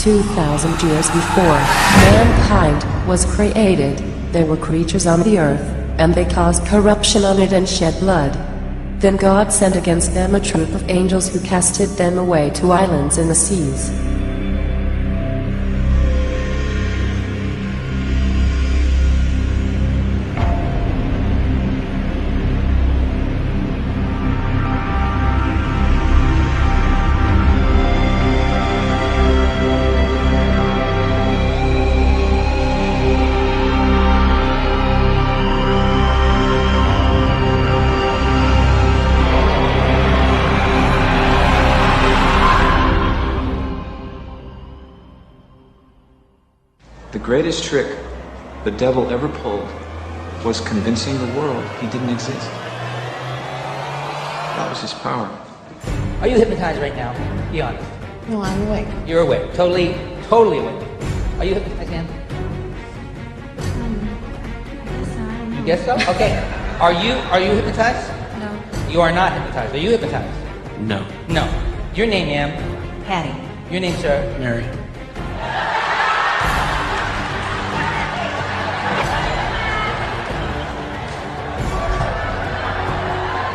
2,000 years before mankind was created, there were creatures on the earth, and they caused corruption on it and shed blood. Then God sent against them a troop of angels who casted them away to islands in the seas. The greatest trick the devil ever pulled was convincing the world he didn't exist. That was his power. Are you hypnotized right now? Be honest. No, I'm awake. You're awake. Totally awake. Are you hypnotized, ma'am? You guess so? Okay. Are you hypnotized? No. You are not hypnotized. Are you hypnotized? No. No. Your name, ma'am? Patty. Your name, sir? Mary.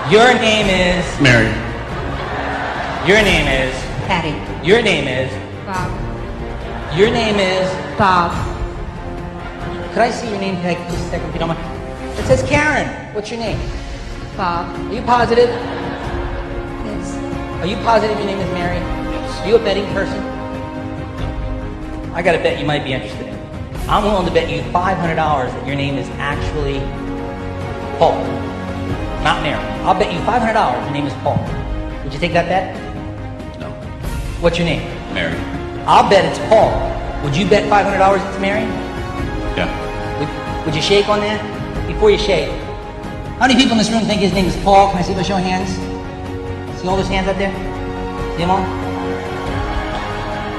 Your name is... Mary. Your name is... Patty. Your name is... Bob. Your name is... Bob. Could I see your name tag just a second, if you don't mind? It says Karen. What's your name? Bob. Are you positive? Yes. Are you positive your name is Mary? Are you a betting person? I got a bet you might be interested in. I'm willing to bet you $500 that your name is actually Paul, not Mary. I'll bet you $500 your name is Paul. Would you take that bet? No. What's your name? Mary. I'll bet it's Paul. Would you bet $500 it's Mary? Yeah. Would you shake on that? Before you shake. How many people in this room think his name is Paul? Can I see by show of hands? See all those hands up there? See them all?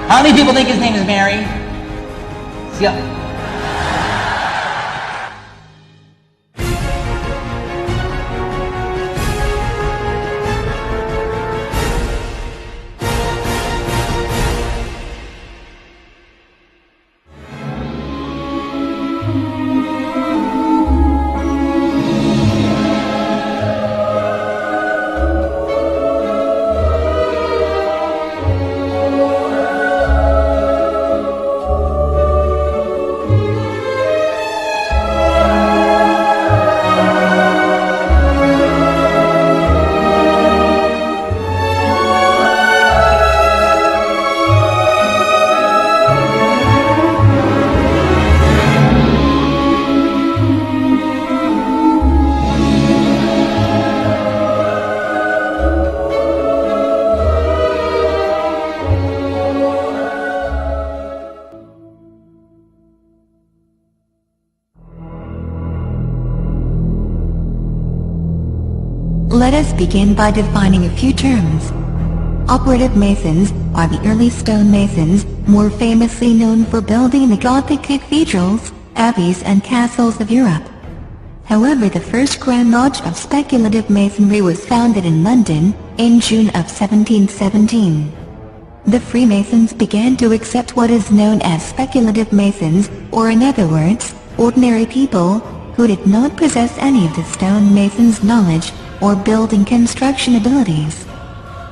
How many people think his name is Mary? See up. Let us begin by defining a few terms. Operative Masons are the early stonemasons, more famously known for building the Gothic cathedrals, abbeys and castles of Europe. However, the first Grand Lodge of Speculative Masonry was founded in London, in June of 1717. The Freemasons began to accept what is known as Speculative Masons, or in other words, ordinary people, who did not possess any of the stonemasons' knowledge, or building construction abilities.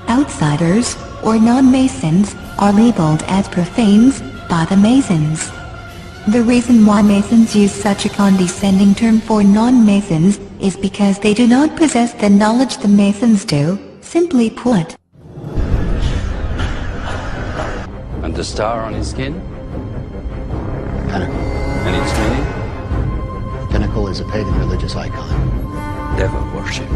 Outsiders, or non-Masons, are labeled as profanes by the Masons. The reason why Masons use such a condescending term for non-Masons is because they do not possess the knowledge the Masons do, simply put. And the star on his skin? Pinnacle. And its meaning? Pinnacle is a pagan religious icon. Devil worship.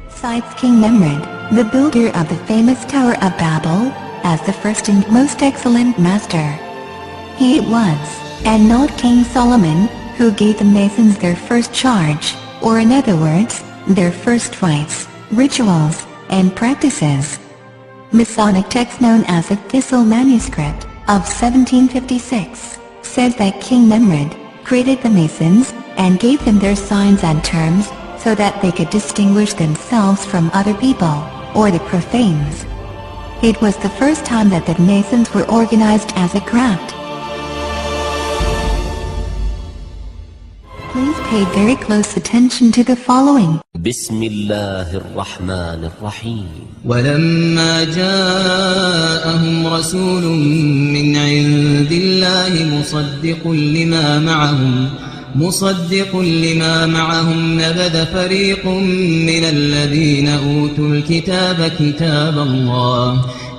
Cites King Nimrod, the builder of the famous Tower of Babel, as the first and most excellent master. He it was, and not King Solomon, who gave the Masons their first charge, or in other words, their first rites, rituals, and practices. Masonic text known as the Thistle Manuscript, of 1756 said that King Nemrod created the Masons and gave them their signs and terms so that they could distinguish themselves from other people, or the profanes. It was the first time that the Masons were organized as a craft. Please pay very close attention to the following. بسم الله الرحمن الرحيم. ولما جاءهم رسول من عند الله مصدق لما معهم نبذ فريق من الذين أوتوا الكتاب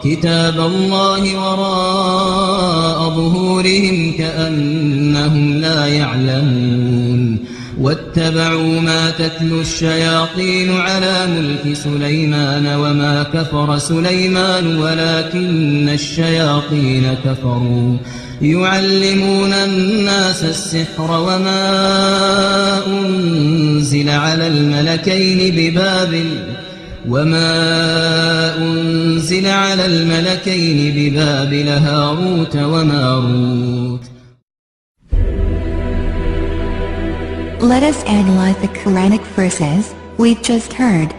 كتاب الله وراء ظهورهم كأنهم لا يعلمون واتبعوا ما تتلو الشياطين على ملك سليمان وما كفر سليمان ولكن الشياطين كفروا يعلمون الناس السحر وما أنزل على الملكين ببابل هاروت وماروت. Let us analyze the Quranic verses we've just heard.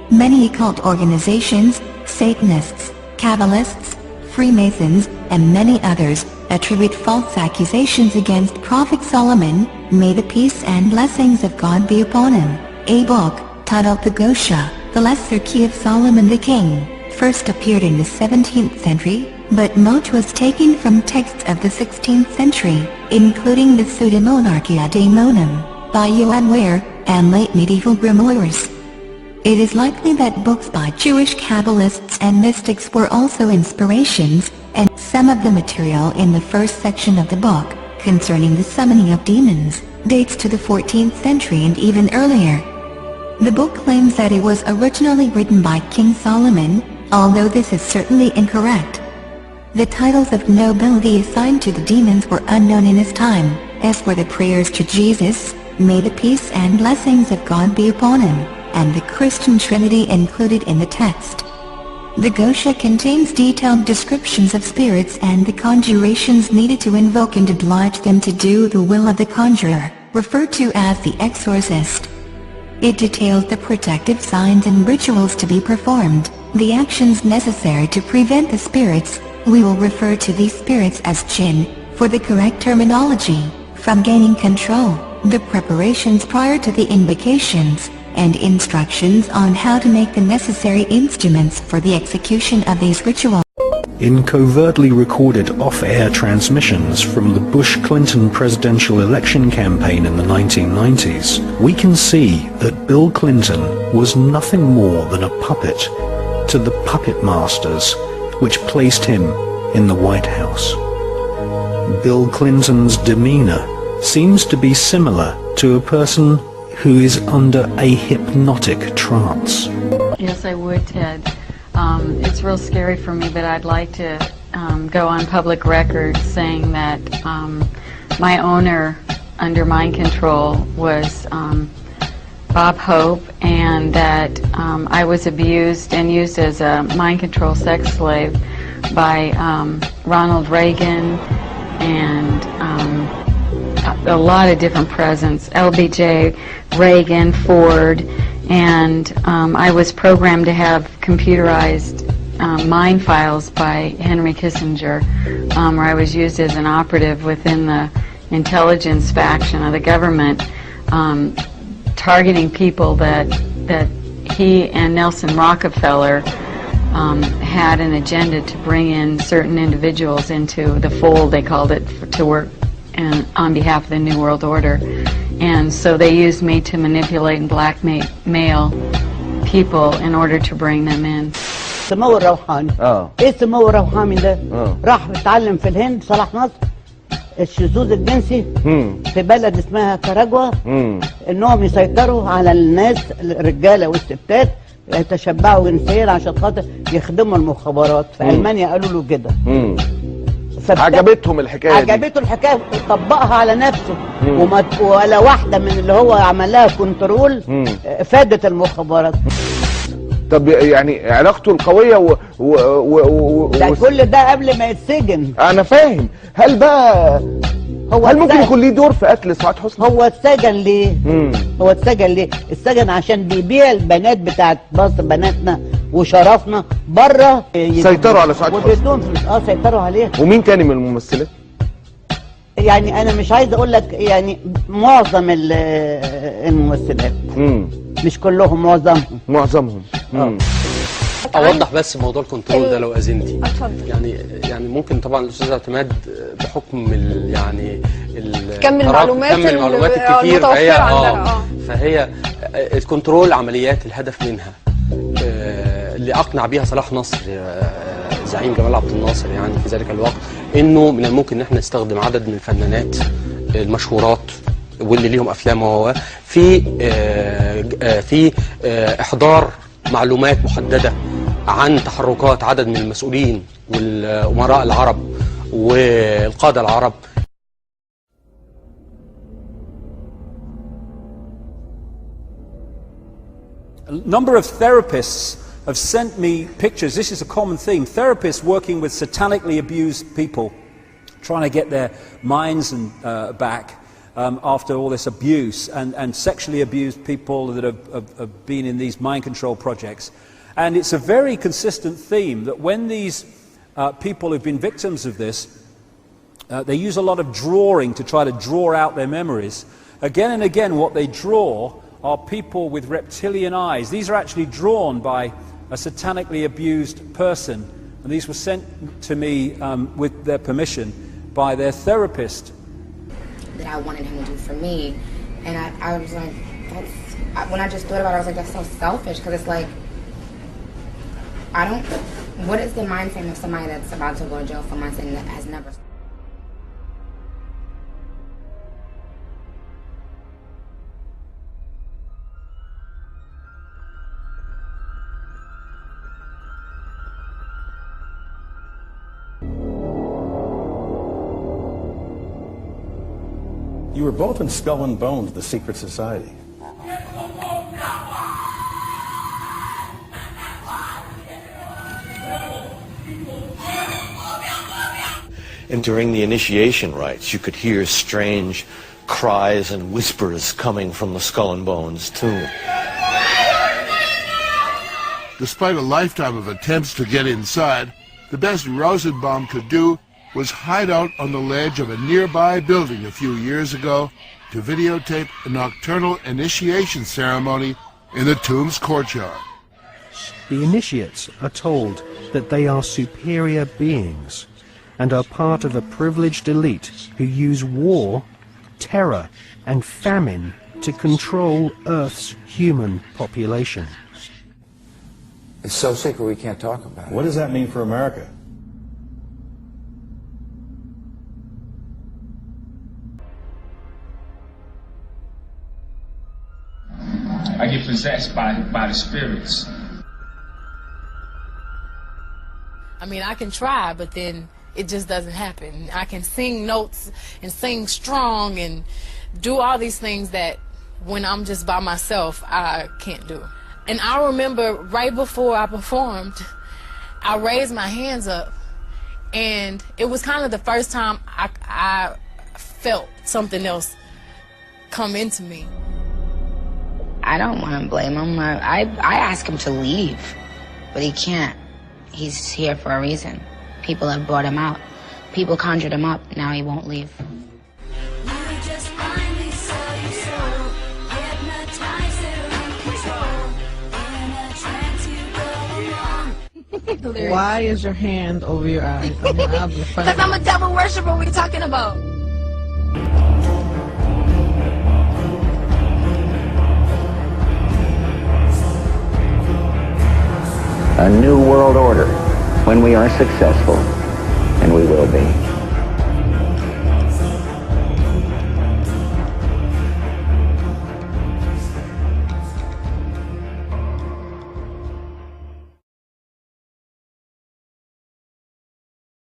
Many occult organizations, Satanists, Kabbalists, Freemasons, and many others attribute false accusations against Prophet Solomon, may the peace and blessings of God be upon him. A book, titled the Gosha, the Lesser Key of Solomon the King, first appeared in the 17th century, but much was taken from texts of the 16th century, including the Pseudemonarchia Daemonum, by Johann Weyer, and late medieval grimoires. It is likely that books by Jewish Kabbalists and mystics were also inspirations, and some of the material in the first section of the book, concerning the summoning of demons, dates to the 14th century and even earlier. The book claims that it was originally written by King Solomon, although this is certainly incorrect. The titles of nobility assigned to the demons were unknown in his time, as were the prayers to Jesus, may the peace and blessings of God be upon him, and the Christian Trinity included in the text. The Gosha contains detailed descriptions of spirits and the conjurations needed to invoke and oblige them to do the will of the conjurer, referred to as the exorcist. It details the protective signs and rituals to be performed, the actions necessary to prevent the spirits, we will refer to these spirits as jinn, for the correct terminology, from gaining control, the preparations prior to the invocations, and instructions on how to make the necessary instruments for the execution of these rituals. In covertly recorded off-air transmissions from the Bush-Clinton presidential election campaign in the 1990s, we can see that Bill Clinton was nothing more than a puppet to the puppet masters which placed him in the White House. Bill Clinton's demeanor seems to be similar to a person who is under a hypnotic trance. Yes, I would, Ted. It's real scary for me, but I'd like to go on public record saying that my owner under mind control was Bob Hope, and that I was abused and used as a mind control sex slave by Ronald Reagan and a lot of different presidents, LBJ, Reagan, Ford, and I was programmed to have computerized mind files by Henry Kissinger, where I was used as an operative within the intelligence faction of the government, targeting people that he and Nelson Rockefeller had an agenda to bring in certain individuals into the fold, they called it, to work on behalf of the New World Order. And so they used me to manipulate and blackmail people in order to bring them in. سمو الروحاني. ايه سمو الروحاني ده؟ راح اتعلم في الهند صلاح نصر الشذوذ الجنسي في بلد اسمها كراجوا، انهم يسيطروا على الناس الرجاله والستات يتشبعوا جنسيا عشان خاطر يخدموا المخابرات. في المانيا قالوا له كده. عجبتهم الحكايه دي، عجبته الحكايه، طبقها على نفسه، ولا واحده من اللي هو عمل لها كنترول فادت المخابرات. طب يعني علاقته القويه ده كل ده قبل ما يتسجن. انا فاهم. هل بقى هل ممكن يكون ليه دور في قتل سعاد حسني؟ هو اتسجن ليه؟ هو اتسجن ليه؟ اتسجن عشان بيبيع البنات بتاعت مصر، بناتنا وشرفنا بره. سيطروا على سعاد حسني وبيدوهم فلوس. سيطروا عليها. ومين تاني من الممثلات؟ يعني انا مش عايز اقول لك يعني معظم الممثلات. مش كلهم، معظمهم. اوضح بس موضوع الكنترول ده لو اذنتي. يعني ممكن طبعا الاستاذ اعتماد بحكم كم المعلومات الكتير فهي الكنترول عمليات الهدف منها اللي اقنع بيها صلاح نصر زعيم جمال عبد الناصر يعني في ذلك الوقت، انه من الممكن ان احنا نستخدم عدد من الفنانات المشهورات واللي ليهم افلام في احضار معلومات محدده عن تحركات عدد من المسؤولين والامراء العرب والقاده العرب. A number of therapists have sent me pictures. This is a common theme. Therapists working with satanically abused people, trying to get their minds back after all this abuse, and sexually abused people that have been in these mind control projects. And it's a very consistent theme that when these people who've been victims of this, they use a lot of drawing to try to draw out their memories. Again and again what they draw are people with reptilian eyes. These are actually drawn by a satanically abused person, and these were sent to me with their permission by their therapist. That I wanted him to do for me, and I was like, when I just thought about it, I was like, that's so selfish, because it's like, what is the mind frame of somebody that's about to go to jail for something that has never... You were both in Skull and Bones, The Secret Society. And during the initiation rites, you could hear strange cries and whispers coming from the Skull and Bones tomb. Despite a lifetime of attempts to get inside, the best Rosenbaum could do was hide out on the ledge of a nearby building a few years ago to videotape a nocturnal initiation ceremony in the tomb's courtyard. The initiates are told that they are superior beings and are part of a privileged elite who use war, terror, and famine to control Earth's human population. It's so sacred we can't talk about it. What does that mean for America? I get possessed by the spirits. I mean, I can try, but then it just doesn't happen. I can sing notes and sing strong and do all these things that when I'm just by myself, I can't do. And I remember right before I performed, I raised my hands up, and it was kind of the first time I felt something else come into me. I don't want to blame him. I ask him to leave, but he can't. He's here for a reason. People have brought him out. People conjured him up. Now he won't leave. Why is your hand over your eyes? Because I'm a devil worshiper. What are you talking about? A new world order when we are successful, and we will be.